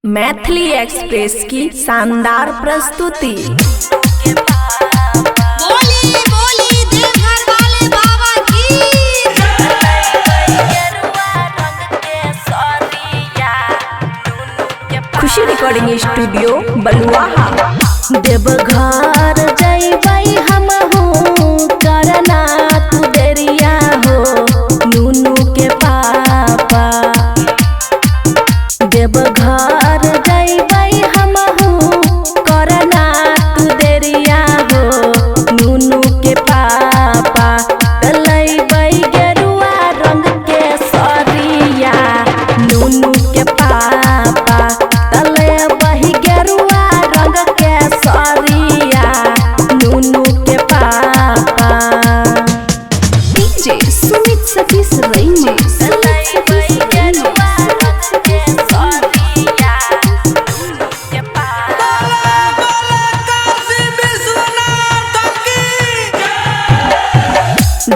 Maithili express की शानदार प्रस्तुति। बोली बोली देवघर वाले बाबा की। खुशी रिकॉर्डिंग स्टूडियो बलुआहा। देवघर जइबै हमहू करना तू देरिया हो नूनू के पापा। देवघर जइबै हमहू करना तू देरिया हो नूनू के पापा। लइबै गेरुआ रंग के सरिया नूनू के पापा। लइबै गेरुआ रंग के सरिया नूनू के पापा। डीजे सुमित सतीश रैनी।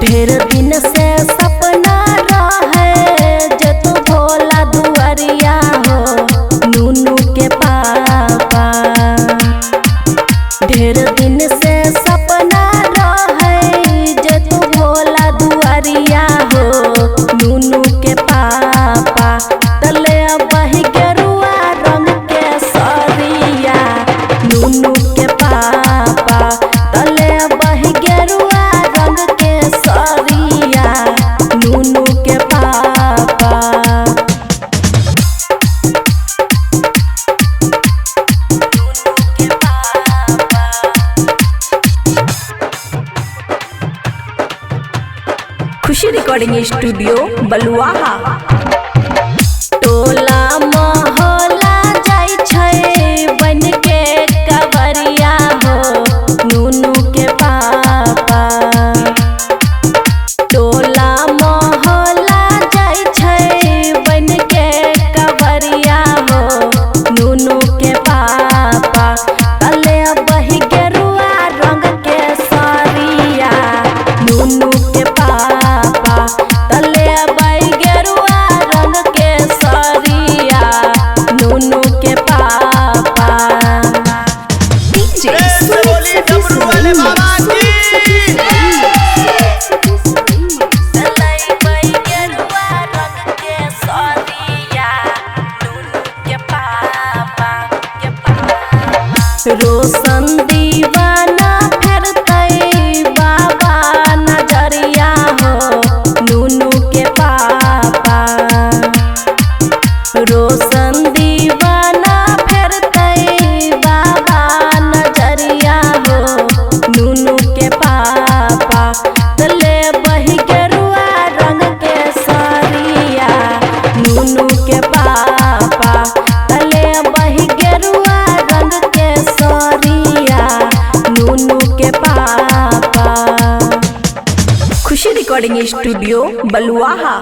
ढेर दिन से सपना रहे जे तू भोला दुआरिया हो नूनू के पापा। ढेर दिन से सपना रहे जे तू भोला दुआरिया हो नूनू के पापा। तले बही गेरुआ रंग के सरिया नूनू के पापा। तले बही गेरुआ रंग के सरिया नूनू के पापा। खुशी रिकॉर्डिंग स्टूडियो बलुआहा। टोला मोहल्ला जाइ छै बन के कवरिया हो नूनू के पापा। टोला मोहल्ला जाइ छै बन के कवरिया हो नूनू के पापा। तले बही गेरुआ रंग के सरिया नूनू के पापा। तले बही गेरुआ रंग के सरिया नूनू के पापा। डीजे बोली डमरू वाले बाबा की। लइबै गेरुआ रंग के सरिया नूनू के पापा के पापा। रोशन दीवाना फेरतै बाबा नजरिया हो नूनू के पापा। रोशन दीवाना फेरतै बाबा नजरिया हो नूनू के पापा। तले बही गेरुआ रंग के सरिया नूनू के पापा। तले बही गेरुआ रंग के सरिया नूनू के पापा। खुशी रिकॉर्डिंग स्टूडियो बलुआहा।